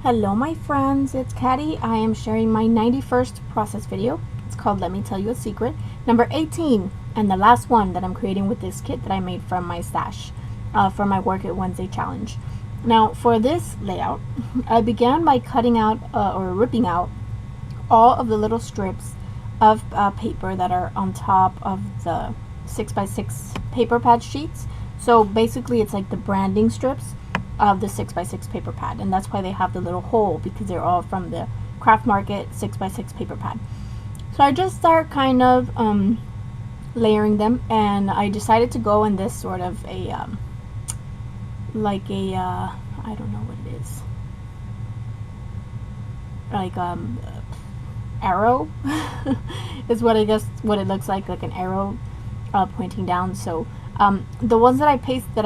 Hello my friends, it's Caddy. I am sharing my 91st process video. It's called Let Me Tell You a Secret, number 18, and the last one that I'm creating with this kit that I made from my stash for my Work It Wednesday challenge. Now for this layout, I began by cutting out or ripping out all of the little strips of paper that are on top of the 6x6 paper pad sheets. So basically it's like the branding strips of the 6x6 paper pad, and that's why they have the little hole, because they're all from the Craft Market 6x6 paper pad. So I just start kind of layering them, and I decided to go in this sort of a I don't know what it is, like arrow is what I guess what it looks like an arrow pointing down. So the ones that I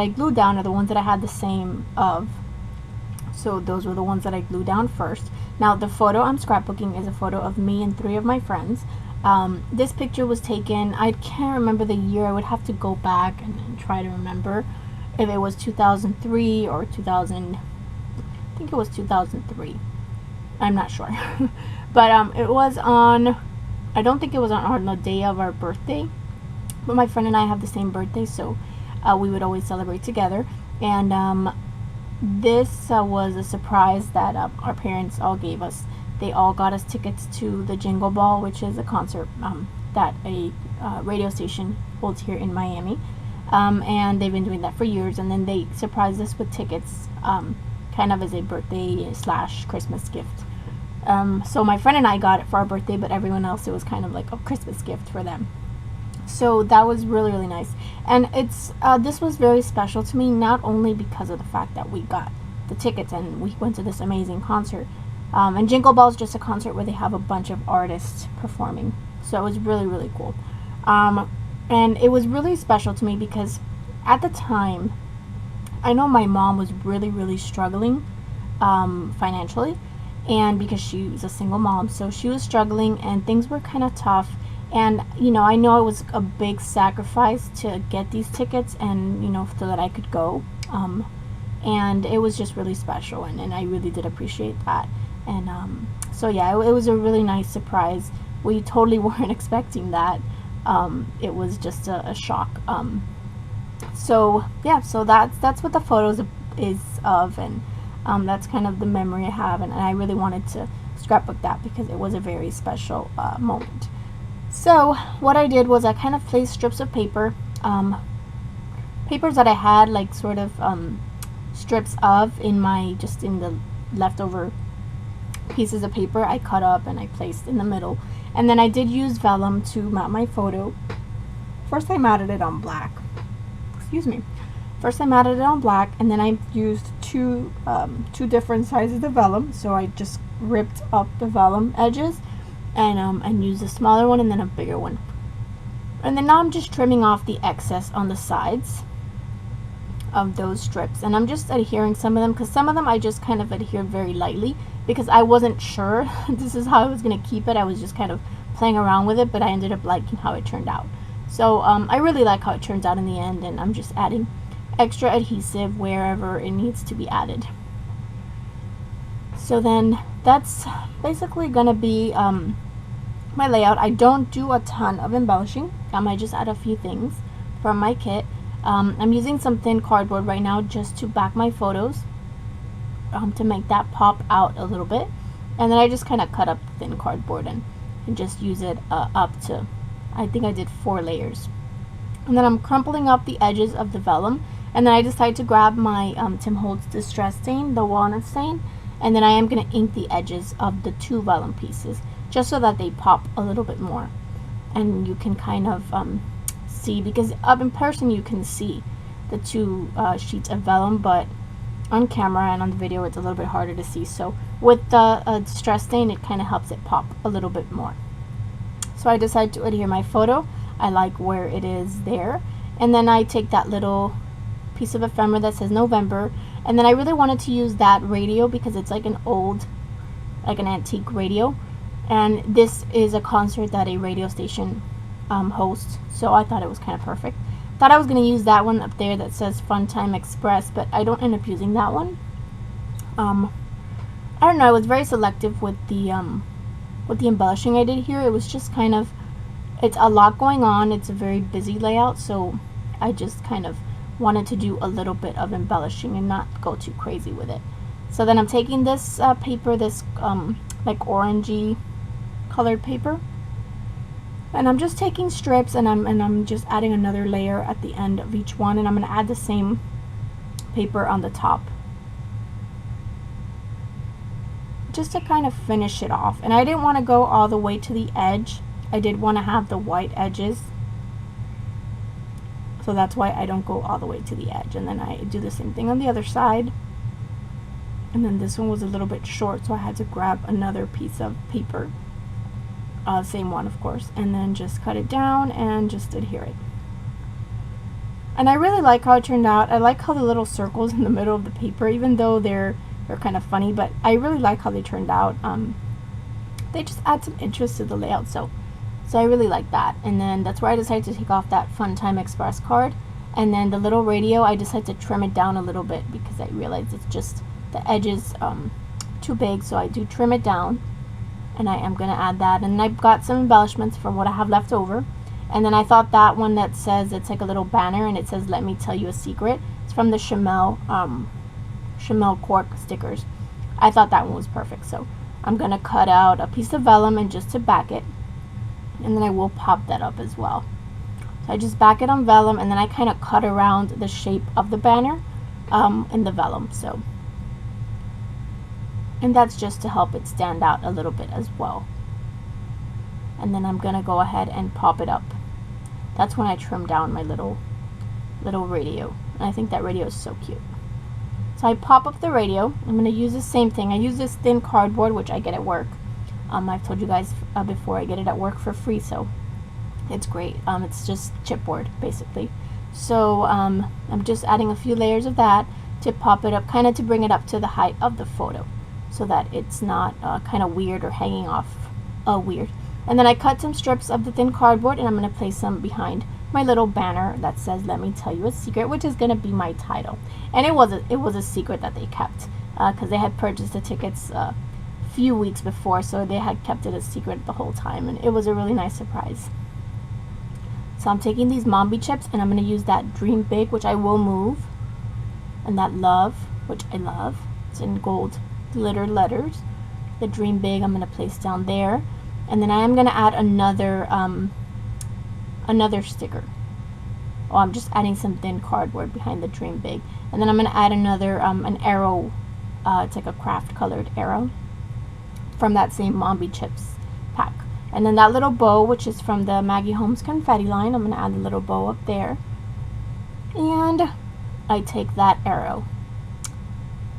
glued down are the ones that I had the same of. So those were the ones that I glued down first. Now the photo I'm scrapbooking is a photo of me and 3 of my friends. This picture was taken, I can't remember the year, I would have to go back and try to remember if it was 2003 or 2000, I think it was 2003. I'm not sure. But it was on, I don't think it was on the day of our birthday. But my friend and I have the same birthday, so we would always celebrate together. And this was a surprise that our parents all gave us. They all got us tickets to the Jingle Ball, which is a concert that a radio station holds here in Miami. And they've been doing that for years. And then they surprised us with tickets kind of as a birthday / Christmas gift. So my friend and I got it for our birthday, but everyone else, it was kind of like a Christmas gift for them. So that was really, really nice. And it's this was very special to me, not only because of the fact that we got the tickets and we went to this amazing concert. And Jingle Ball is just a concert where they have a bunch of artists performing. So it was really, really cool. And it was really special to me because at the time, I know my mom was really, really struggling financially. And because she was a single mom, so she was struggling and things were kind of tough. And, you know, I know it was a big sacrifice to get these tickets and, you know, so that I could go. And it was just really special, and I really did appreciate that. And so, yeah, it was a really nice surprise. We totally weren't expecting that. It was just a shock. So, yeah, so that's what the photos is of, and that's kind of the memory I have. And I really wanted to scrapbook that because it was a very special moment. So what I did was I kind of placed strips of paper, papers that I had like sort of strips of in the leftover pieces of paper I cut up and I placed in the middle. And then I did use vellum to mount my photo. First I matted it on black. Excuse me. First I matted it on black, and then I used two different sizes of vellum. So I just ripped up the vellum edges and use a smaller one and then a bigger one. And then now I'm just trimming off the excess on the sides of those strips, and I'm just adhering some of them, because some of them I just kind of adhered very lightly because I wasn't sure this is how I was going to keep it. I was just kind of playing around with it, but I ended up liking how it turned out. So I really like how it turns out in the end, and I'm just adding extra adhesive wherever it needs to be added. So then that's basically gonna be my layout. I don't do a ton of embellishing. I might just add a few things from my kit. I'm using some thin cardboard right now just to back my photos, to make that pop out a little bit. And then I just kind of cut up the thin cardboard and just use it up to, I think I did 4 layers. And then I'm crumpling up the edges of the vellum, and then I decided to grab my Tim Holtz Distress stain, the walnut stain, and then I am going to ink the edges of the 2 vellum pieces just so that they pop a little bit more. And you can kind of see, because up in person you can see the 2 sheets of vellum, but on camera and on the video it's a little bit harder to see. So with the distress stain, it kind of helps it pop a little bit more. So I decided to adhere my photo. I like where it is there. And then I take that little piece of ephemera that says November, and then I really wanted to use that radio because it's like an old, like an antique radio, and this is a concert that a radio station hosts, so I thought it was kind of perfect. Thought I was going to use that one up there that says Fun Time Express, but I don't end up using that one. I don't know, I was very selective with the embellishing I did here. It was just kind of, it's a lot going on. It's a very busy layout, so I just kind of wanted to do a little bit of embellishing and not go too crazy with it. So then I'm taking this paper, this like orangey colored paper, and I'm just taking strips, and I'm just adding another layer at the end of each one, and I'm going to add the same paper on the top, just to kind of finish it off. And I didn't want to go all the way to the edge. I did want to have the white edges, so that's why I don't go all the way to the edge. And then I do the same thing on the other side. And then this one was a little bit short, so I had to grab another piece of paper, same one of course, and then just cut it down and just adhere it. And I really like how it turned out. I like how the little circles in the middle of the paper, even though they're kind of funny, but I really like how they turned out. They just add some interest to the layout, so I really like that. And then that's where I decided to take off that Fun Time Express card. And then the little radio, I decided to trim it down a little bit because I realized it's just the edges too big, so I do trim it down. And I am going to add that. And I've got some embellishments from what I have left over. And then I thought that one that says, it's like a little banner and it says, "Let me tell you a secret." It's from the Chamel cork stickers. I thought that one was perfect, so I'm going to cut out a piece of vellum and just to back it. And then I will pop that up as well. So I just back it on vellum, and then I kind of cut around the shape of the banner in the vellum. So, and that's just to help it stand out a little bit as well. And then I'm gonna go ahead and pop it up. That's when I trim down my little radio. And I think that radio is so cute. So I pop up the radio. I'm gonna use the same thing. I use this thin cardboard, which I get at work. I've told you guys before, I get it at work for free, so it's great. It's just chipboard basically. So I'm just adding a few layers of that to pop it up, kind of to bring it up to the height of the photo, so that it's not kind of weird or hanging off weird. And then I cut some strips of the thin cardboard, and I'm going to place them behind my little banner that says, "Let me tell you a secret," which is going to be my title. And it was a secret that they kept because they had purchased the tickets few weeks before, so they had kept it a secret the whole time, and it was a really nice surprise. So I'm taking these Mombi chips, and I'm going to use that Dream Big, which I will move, and that Love, which I love. It's in gold glitter letters. The Dream Big I'm going to place down there, and then I am going to add another sticker. Oh, I'm just adding some thin cardboard behind the Dream Big, and then I'm going to add another an arrow. It's like a craft colored arrow from that same Mombi chips pack. And then that little bow, which is from the Maggie Holmes confetti line, I'm going to add a little bow up there. And I take that arrow.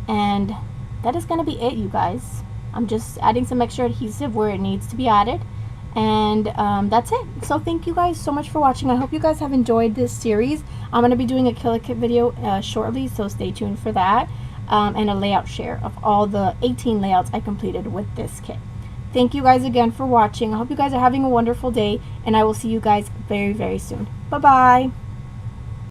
And that is going to be it, you guys. I'm just adding some extra adhesive where it needs to be added. And that's it. So thank you guys so much for watching. I hope you guys have enjoyed this series. I'm going to be doing a Killer Kit video shortly, so stay tuned for that. And a layout share of all the 18 layouts I completed with this kit. Thank you guys again for watching. I hope you guys are having a wonderful day, and I will see you guys very, very soon. Bye-bye.